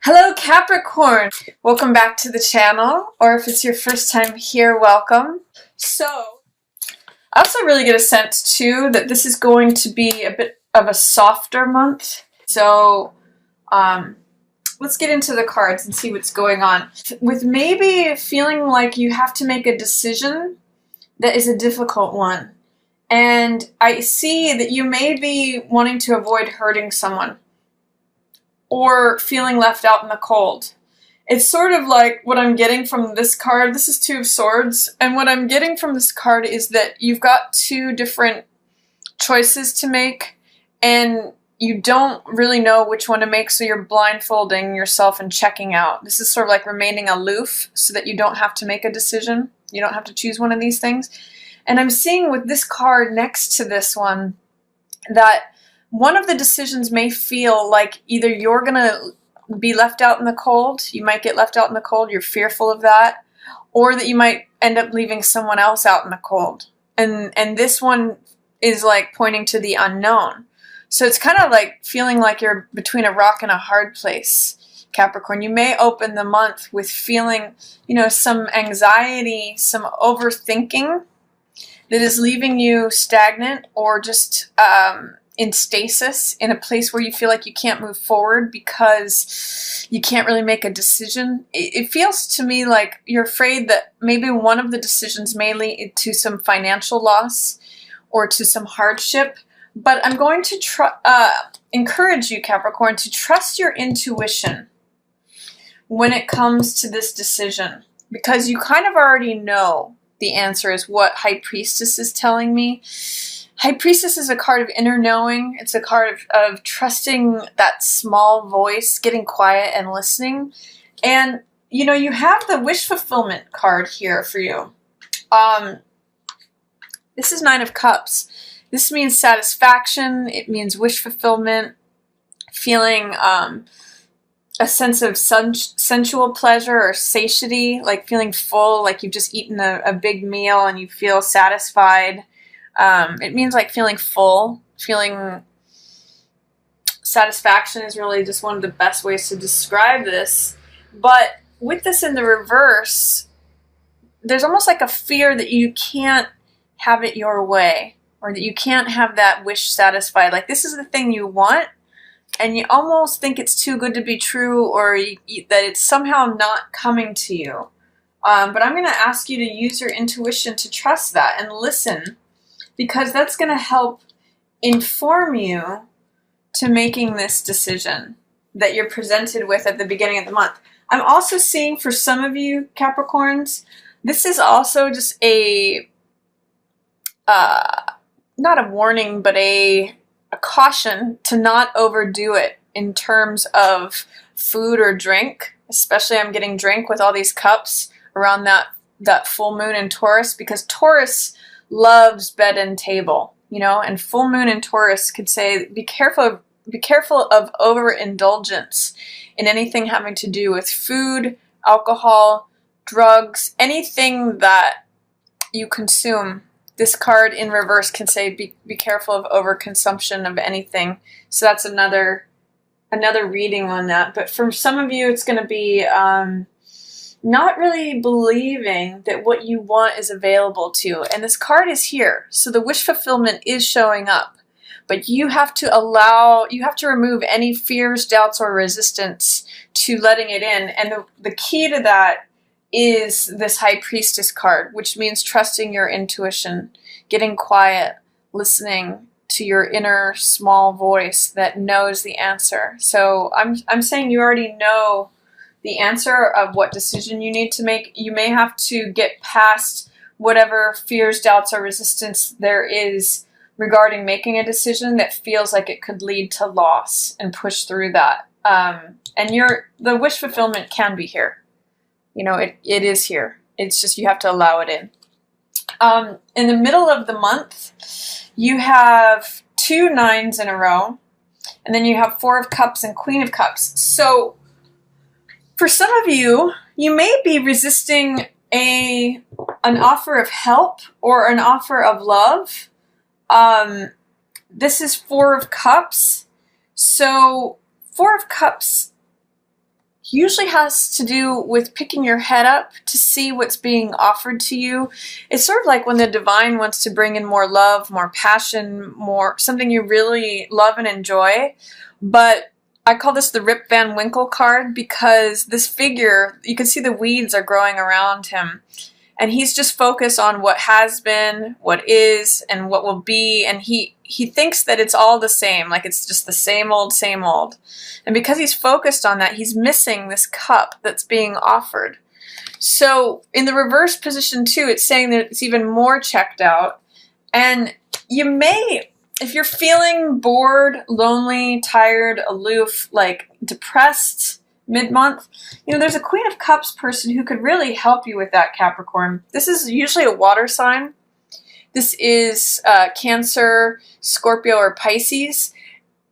Hello Capricorn! Welcome back to the channel, or if it's your first time here, welcome. So, I also really get a sense too that this is going to be a bit of a softer month. So, let's get into the cards and see what's going on. With maybe feeling like you have to make a decision that is a difficult one. And I see that you may be wanting to avoid hurting someone or feeling left out in the cold. It's sort of like what I'm getting from this card. This is Two of Swords, and what I'm getting from this card is that you've got two different choices to make, and you don't really know which one to make, so you're blindfolding yourself and checking out. This is sort of like remaining aloof so that you don't have to make a decision. You don't have to choose one of these things. And I'm seeing with this card next to this one that one of the decisions may feel like either you're going to be left out in the cold, you might get left out in the cold, you're fearful of that, or that you might end up leaving someone else out in the cold. And this one is like pointing to the unknown. So it's kind of like feeling like you're between a rock and a hard place, Capricorn. You may open the month with feeling, some anxiety, some overthinking that is leaving you stagnant or just in stasis, in a place where you feel like you can't move forward because you can't really make a decision. It feels to me like you're afraid that maybe one of the decisions may lead to some financial loss or to some hardship. But I'm going to encourage you, Capricorn, to trust your intuition when it comes to this decision, because you kind of already know the answer is what High Priestess is telling me. High Priestess is a card of inner knowing. It's a card of trusting that small voice, getting quiet and listening. And, you have the wish fulfillment card here for you. This is Nine of Cups. This means satisfaction. It means wish fulfillment, feeling a sense of sensual pleasure or satiety, like feeling full, like you've just eaten a big meal and you feel satisfied. It means like feeling full, feeling satisfaction is really just one of the best ways to describe this. But with this in the reverse, there's almost like a fear that you can't have it your way, or that you can't have that wish satisfied. Like this is the thing you want, and you almost think it's too good to be true, or that it's somehow not coming to you. But I'm going to ask you to use your intuition to trust that and listen, because that's going to help inform you to making this decision that you're presented with at the beginning of the month. I'm also seeing for some of you Capricorns, this is also just a, not a warning, but a caution to not overdo it in terms of food or drink. Especially I'm getting drink with all these cups around that full moon in Taurus, because Taurus loves bed and table, and full moon in Taurus could say, be careful of overindulgence in anything having to do with food, alcohol, drugs, anything that you consume. This card in reverse can say, be careful of overconsumption of anything. So that's another reading on that. But for some of you, it's going to be not really believing that what you want is available to you. And this card is here. So the wish fulfillment is showing up. But you have to remove any fears, doubts, or resistance to letting it in. And the key to that is this High Priestess card, which means trusting your intuition, getting quiet, listening to your inner small voice that knows the answer. So I'm saying you already know the answer of what decision you need to make. You may have to get past whatever fears, doubts, or resistance there is regarding making a decision that feels like it could lead to loss, and push through that. And the wish fulfillment can be here. It is here. It's just you have to allow it in. In the middle of the month, you have 2 9s in a row, and then you have 4 of Cups and Queen of Cups. So for some of you, you may be resisting an offer of help or an offer of love. This is 4 of Cups. So 4 of Cups usually has to do with picking your head up to see what's being offered to you. It's sort of like when the divine wants to bring in more love, more passion, more something you really love and enjoy. But I call this the Rip Van Winkle card because this figure, you can see the weeds are growing around him. And he's just focused on what has been, what is, and what will be. And he thinks that it's all the same, like it's just the same old, same old. And because he's focused on that, he's missing this cup that's being offered. So in the reverse position too, it's saying that it's even more checked out. And you may, if you're feeling bored, lonely, tired, aloof, like depressed, mid-month, there's a Queen of Cups person who could really help you with that, Capricorn. This is usually a water sign. This is Cancer, Scorpio, or Pisces.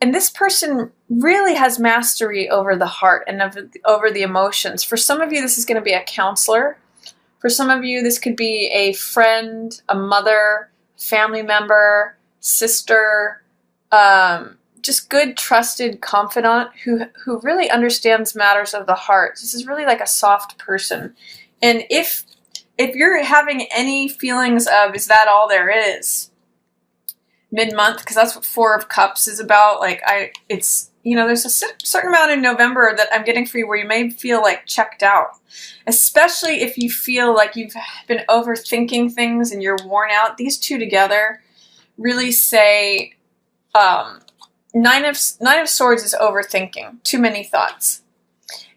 And this person really has mastery over the heart and over the emotions. For some of you, this is going to be a counselor. For some of you, this could be a friend, a mother, family member, sister, just good, trusted confidant who really understands matters of the heart. This is really like a soft person. And if you're having any feelings of, is that all there is? Mid-month, because that's what Four of Cups is about. Like there's a certain amount in November that I'm getting for you where you may feel like checked out. Especially if you feel like you've been overthinking things and you're worn out. These two together really say, Nine of Swords is overthinking, too many thoughts.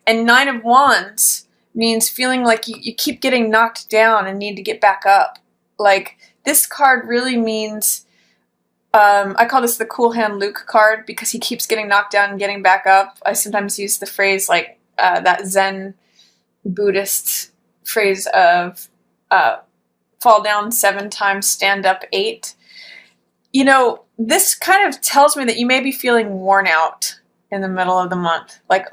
And Nine of Wands means feeling like you keep getting knocked down and need to get back up. Like, this card really means, I call this the Cool Hand Luke card because he keeps getting knocked down and getting back up. I sometimes use the phrase like that Zen Buddhist phrase of fall down 7 times, stand up 8. This kind of tells me that you may be feeling worn out in the middle of the month, like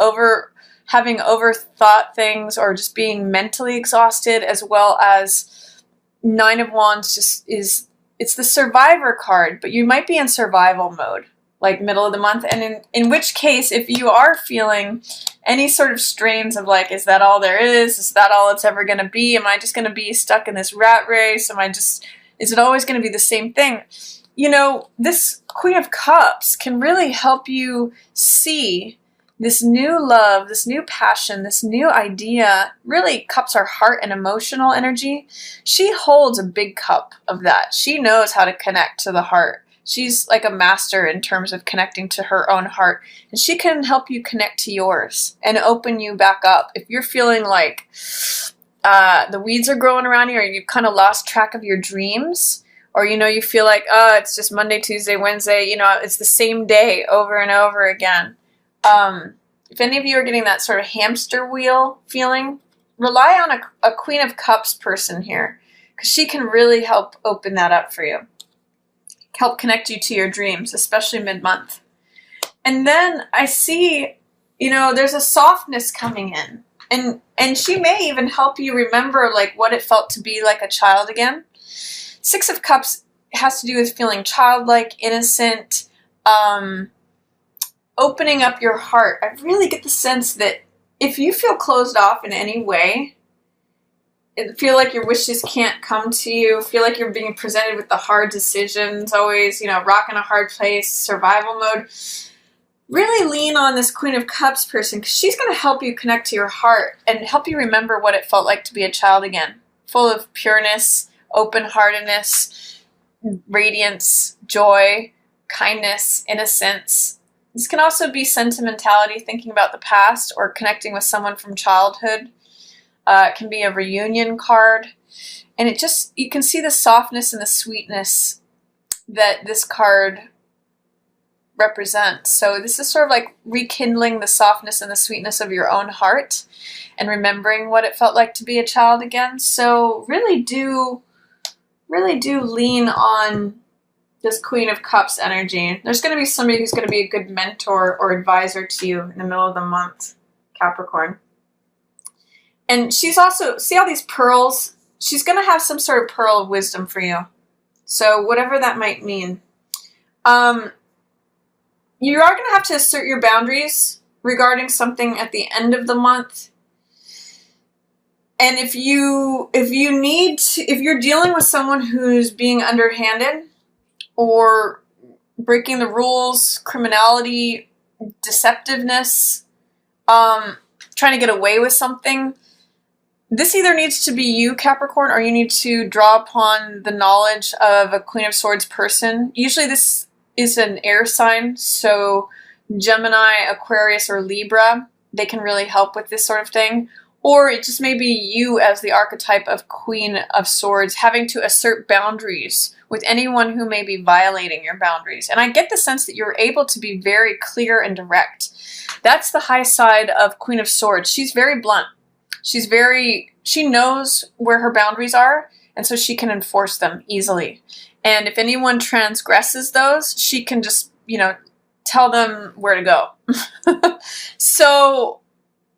having overthought things or just being mentally exhausted, as well as Nine of Wands it's the survivor card, but you might be in survival mode, like middle of the month. And in which case, if you are feeling any sort of strains of like, is that all there is? Is that all it's ever going to be? Am I just going to be stuck in this rat race? Is it always going to be the same thing? This Queen of Cups can really help you see this new love, this new passion, this new idea. Really, cups are heart and emotional energy. She holds a big cup of that. She knows how to connect to the heart. She's like a master in terms of connecting to her own heart. And she can help you connect to yours and open you back up. If you're feeling like the weeds are growing around you, or you've kind of lost track of your dreams, or, you feel like, it's just Monday, Tuesday, Wednesday, it's the same day over and over again. If any of you are getting that sort of hamster wheel feeling, rely on a Queen of Cups person here, because she can really help open that up for you. Help connect you to your dreams, especially mid-month. And then I see, there's a softness coming in. And she may even help you remember like what it felt to be like a child again. Six of Cups has to do with feeling childlike, innocent, opening up your heart. I really get the sense that if you feel closed off in any way, feel like your wishes can't come to you, feel like you're being presented with the hard decisions, always, rock in a hard place, survival mode, really lean on this Queen of Cups person, because she's going to help you connect to your heart and help you remember what it felt like to be a child again, full of pureness, open-heartedness, radiance, joy, kindness, innocence. This can also be sentimentality, thinking about the past or connecting with someone from childhood. It can be a reunion card. And you can see the softness and the sweetness that this card represents. So this is sort of like rekindling the softness and the sweetness of your own heart and remembering what it felt like to be a child again. So really do lean on this Queen of Cups energy. There's going to be somebody who's going to be a good mentor or advisor to you in the middle of the month, Capricorn. And she's also, see all these pearls? She's going to have some sort of pearl of wisdom for you. So whatever that might mean. You are going to have to assert your boundaries regarding something at the end of the month. And if you're dealing with someone who's being underhanded or breaking the rules, criminality, deceptiveness, trying to get away with something, this either needs to be you, Capricorn, or you need to draw upon the knowledge of a Queen of Swords person. Usually this is an air sign, so Gemini, Aquarius, or Libra, they can really help with this sort of thing. Or it just may be you as the archetype of Queen of Swords having to assert boundaries with anyone who may be violating your boundaries. And I get the sense that you're able to be very clear and direct. That's the high side of Queen of Swords. She's very blunt. She knows where her boundaries are, and so she can enforce them easily. And if anyone transgresses those, she can just, tell them where to go. So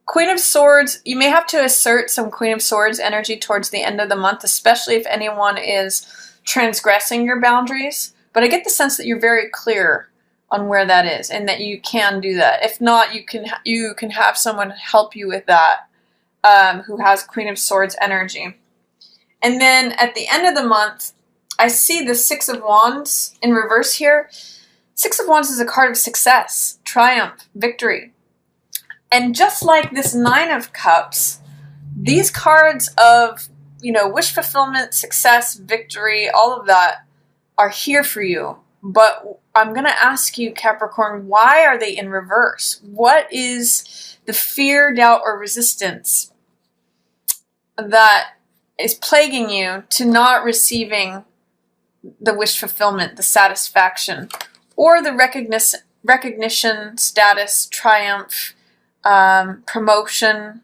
Queen of Swords, you may have to assert some Queen of Swords energy towards the end of the month, especially if anyone is transgressing your boundaries. But I get the sense that you're very clear on where that is and that you can do that. If not, you can have someone help you with that who has Queen of Swords energy. And then at the end of the month, I see the Six of Wands in reverse here. Six of Wands is a card of success, triumph, victory. And just like this Nine of Cups, these cards of, wish fulfillment, success, victory, all of that are here for you. But I'm going to ask you, Capricorn, why are they in reverse? What is the fear, doubt, or resistance that is plaguing you to not receiving the wish fulfillment, the satisfaction, or the recognition, status, triumph, promotion?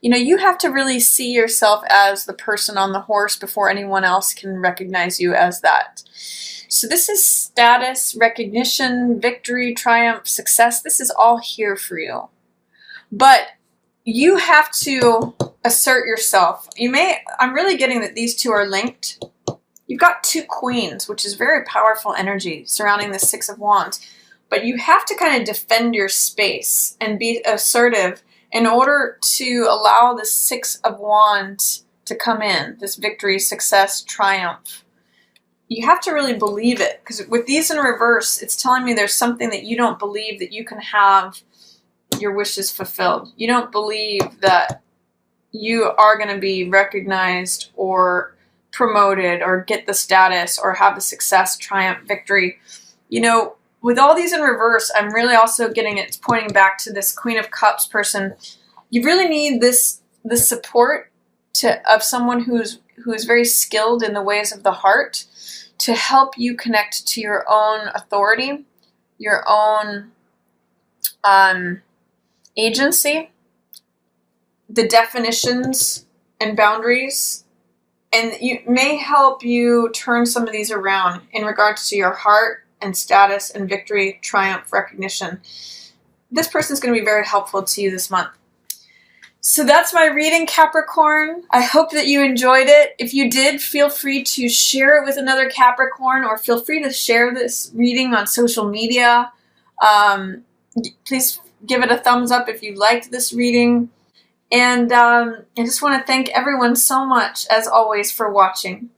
You have to really see yourself as the person on the horse before anyone else can recognize you as that. So this is status, recognition, victory, triumph, success. This is all here for you. But you have to assert yourself. I'm really getting that these two are linked. You've got two queens, which is very powerful energy surrounding the Six of Wands. But you have to kind of defend your space and be assertive in order to allow the Six of Wands to come in, this victory, success, triumph. You have to really believe it, because with these in reverse, it's telling me there's something that you don't believe that you can have your wishes fulfilled. You don't believe that you are going to be recognized or promoted or get the status or have the success, triumph, victory. With all these in reverse, I'm really also getting it's pointing back to this Queen of Cups person. You really need this support of someone who is very skilled in the ways of the heart to help you connect to your own authority, your own agency, the definitions and boundaries, and it may help you turn some of these around in regards to your heart and status and victory, triumph, recognition. This person's going to be very helpful to you this month. So that's my reading, Capricorn. I hope that you enjoyed it. If you did, feel free to share it with another Capricorn, or feel free to share this reading on social media. Please give it a thumbs up if you liked this reading. And I just want to thank everyone so much, as always, for watching.